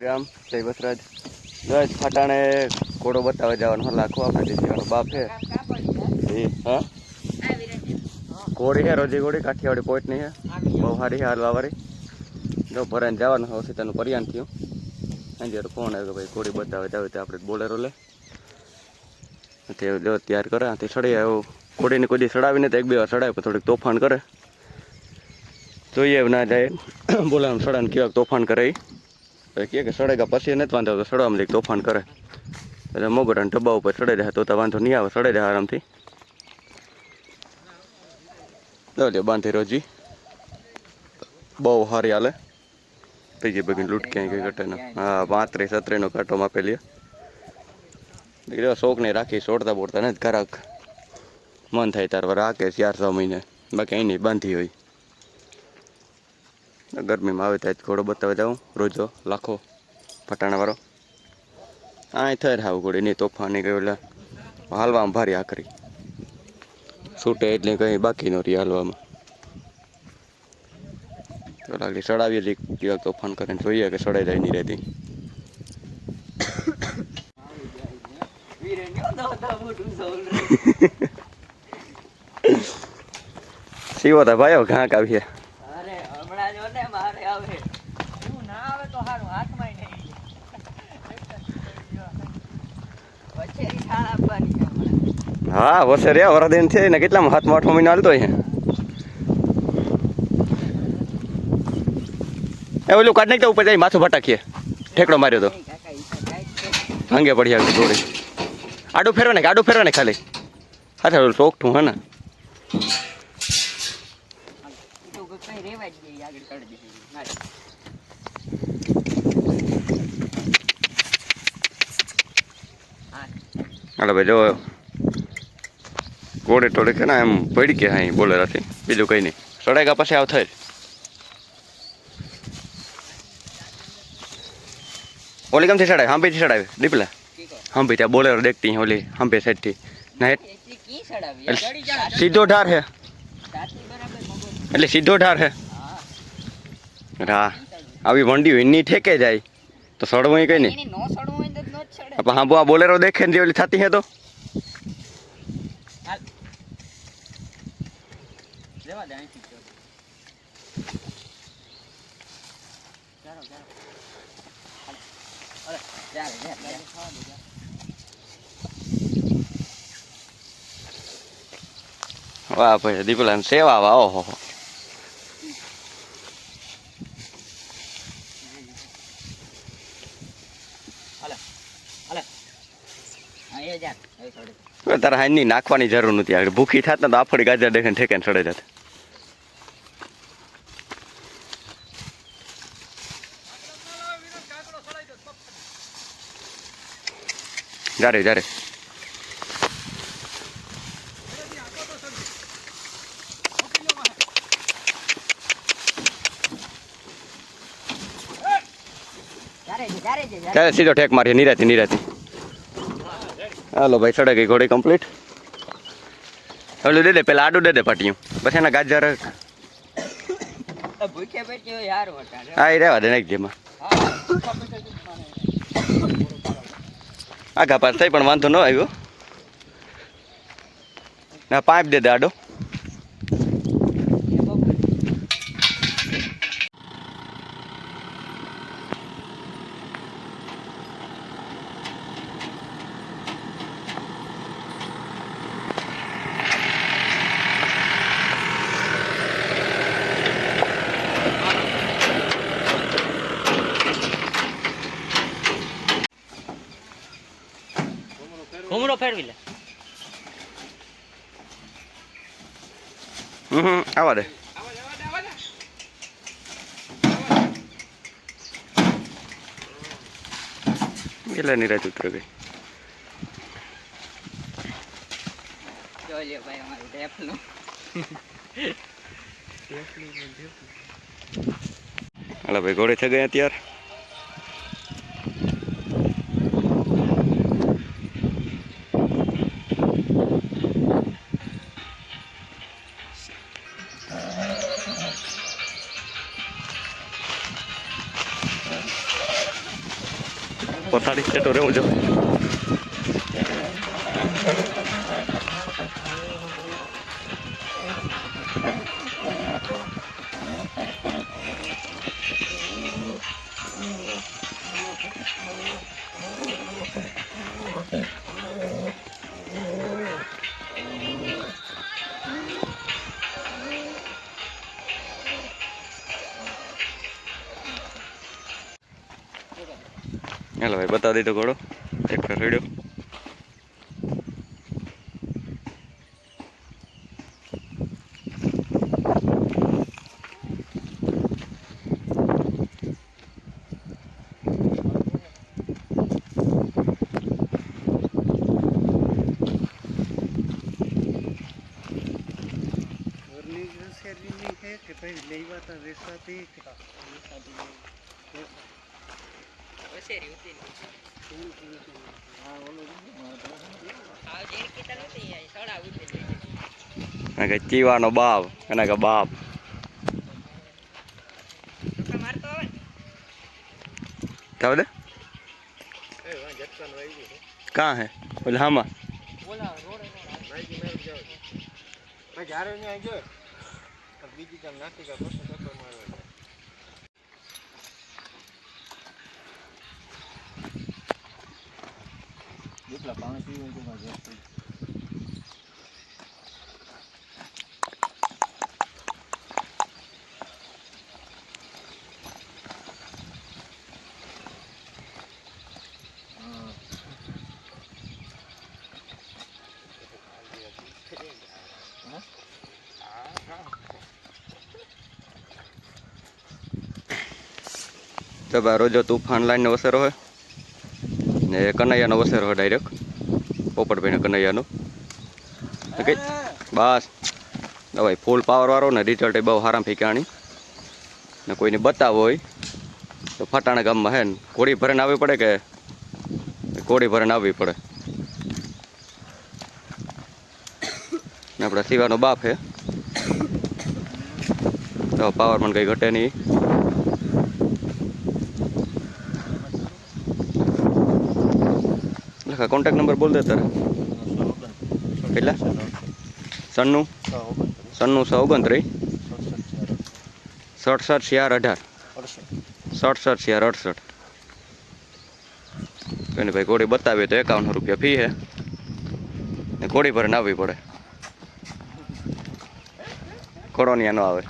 ગામ જય બસરાજ બસ ફટાણે ઘોડો બતાવવા જવાનો લાખો આપણે દેશીવાનો બાપ છે એ હા ઘોડી છે રોજી ઘોડી કાઠિયાવાડી પોઈન્ટ ની છે બહુ સારી છે હાલવા વાળી જો ભરાઈને જવાનું હશે તેનું પરિયાન થયું અંજર ફોન આવ્યો ભાઈ ઘોડી બતાવે જાવ તો આપણે બોલેરો લે તે જો તૈયાર કરે તે ચડી આવ્યો ઘોડીને કોઈ દી ચડાવીને તો એક બે વાર ચડાવે થોડીક તોફાન કરે જોઈએ ના જાય બોલાવાનું ચડાને કેવાક તોફાન કરે કે સડેગા પછી નથી વાંધો તો સડવામાં લઈ તોફાન કરે એટલે મોગરાના ડબ્બા ઉપર ચડે જાય તો વાંધો નહીં આવે ચડે જાય આરામથી લે બાંધી રોજી બહુ સારી હાલે ત્રીજી બગીને લૂંટ ક્યાંય કઈ ઘટે ને હા 35-37 કાંટો માપેલી શોખ નહીં રાખી છોડતા બોડતા નથી ઘરાક મન થાય તાર રાખે 4-6 મહિને બાકી અહીં નહીં બાંધી હોય ગરમીમાં આવે ત્યાં ઘોડો બતાવે જાઉં રોજો લાખો ફટાણાવાળો આ થઈ હાવ ઘોડી નહીં તોફાની ગયો એટલે હાલવામાં ભારી આખરી છૂટે એટલે કંઈ બાકી ન રહી હાલવામાં તો લાગી ચડાવીએ જ કેવાક તોફાન કરીને જોઈએ કે ચડાઈ જાય નહીં રહેતી શીવો તા ભાઈઓ ઘાંક આવીએ હા વર્ષે રે વરદીન છે ને કેટલામાં 7-8 મહિના હાલતો છે એ ઓલું કાઢ નાખતા ઉપર જાય માથું ભટાકીએ ઠેકડો માર્યો તો ભાંગે પડી આવી થોડી આડું ફેરવા ને ખાલી હા ઓલું ચોકઠું હે ને હાલો ભાઈ જો ઘોડે ટોળે કે ના એમ પડી કે હા બોલે રાખી બીજું કંઈ નહીં સડાઈગા પછી આવ થાય ઓલી કેમથી ચડાવે હાંભીથી ચડાવે દીપલા હાંભી ત્યાં બોલેરો દેખતી ઓલી હાંભી સાઈડથી ના સીધો ઢાર હે એટલે સીધો ઢાર હે હા આવી વંડી એની ઠેકે જાય તો સડવું કઈ નહીં હા આ બોલેરો દેખે ને ઓલી થતી હે તો વાહ ભાઈ દીપલા સેવા વાહ ઓહો તારા હાઈ ની નાખવાની જરૂર નથી આગળ ભૂખી થાત ને તો આફડી ગાજર દેખે ઠેકે ચડે જાત જારે ત્યારે સીધો ઠેક મારીએ નિરાતી હાલો ભાઈ ચડે ગઈ ઘોડી કમ્પ્લીટ ઓલું દે પેલા આડું દે પાટિયું પછી એના ગાજર હા એ રહેવા દે નાખ જેમાં આગા પાસ થઈ પણ વાંધો ન આવ્યો ના પાઇપ દે આડો ઘૂમરો ફેરવી લે આવા દે એટલે નિરાત ઉતરે ગઈ હાલો ભાઈ ઘોડે થઈ ગયા અત્યારે પથારી સેટો રહેવું જો. हेलो भाई बता दी तो घोड़ो एक रेडियो ચીવાનો બાપ એના કે બાપ दे कहाँ है बोले हाँ माँ तो रोजो तूफान लाइन ने वसेरो है ने कन्हैया नो वसेरो है डायरेक्ट पोपट भाई ने कन्हैया नो बस भाई फूल पावर वारो ने रिजल्ट बहुत हाराम फीकाणी ने कोई ने बतावो होय तो फटाणा गाम में है कोड़ी भरन आवी पड़े के कोड़ी भरन आवी पड़े ने अपना सीवानो बाप है तो पावर मन कई घटे नहीं कॉन्टेक्ट नंबर बोल दे तारे કેટલા 96 129 67 418 67 468 कहने भाई घोड़ी बतावे तो 51 रुपया फी है घोड़ी भर ना आवी पड़े कोरोनिया न आवे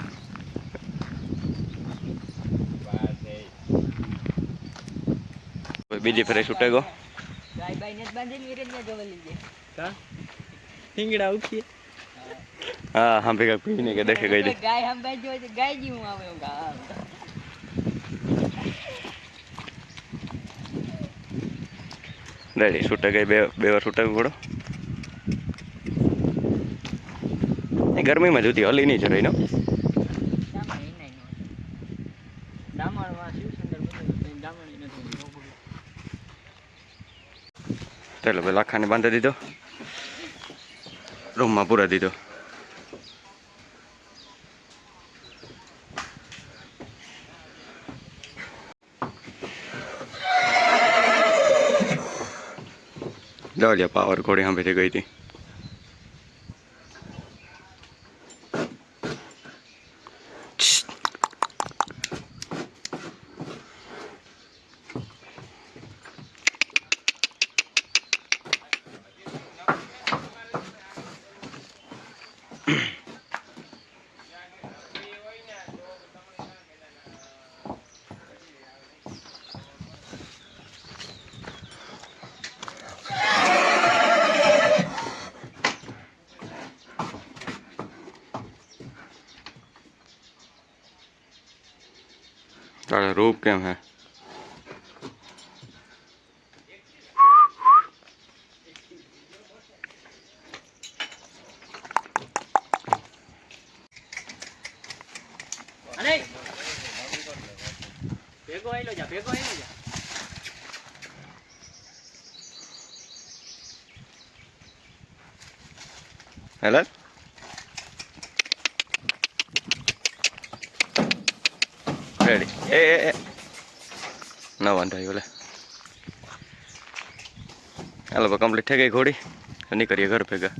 बीजी फेरे छूटेगो गाय बाई ने बांधेली रे ने जोवली जे का हिंगड़ा उठी हां हम भेगा पीने के देखे गई गाय हम बाई जो गाय जी हूं आवे होगा रेडी छूटे गई बे बार छूटे घोड़ो ये गर्मी में जूती हली नहीं चढ़ी नो चलो भाई लाखा ने बांधी दीधो रूम में पूरा दीधो जाओ लिया पावर घोड़ी हाँ भी गई थी तारा रूप केम है अरे भेगो आइलो जा हेलो रेडी ए न वांधा बोले હાલો કમ્પ્લીટ થઈ ગઈ ઘોડી નીકળીએ ઘર ભેગા.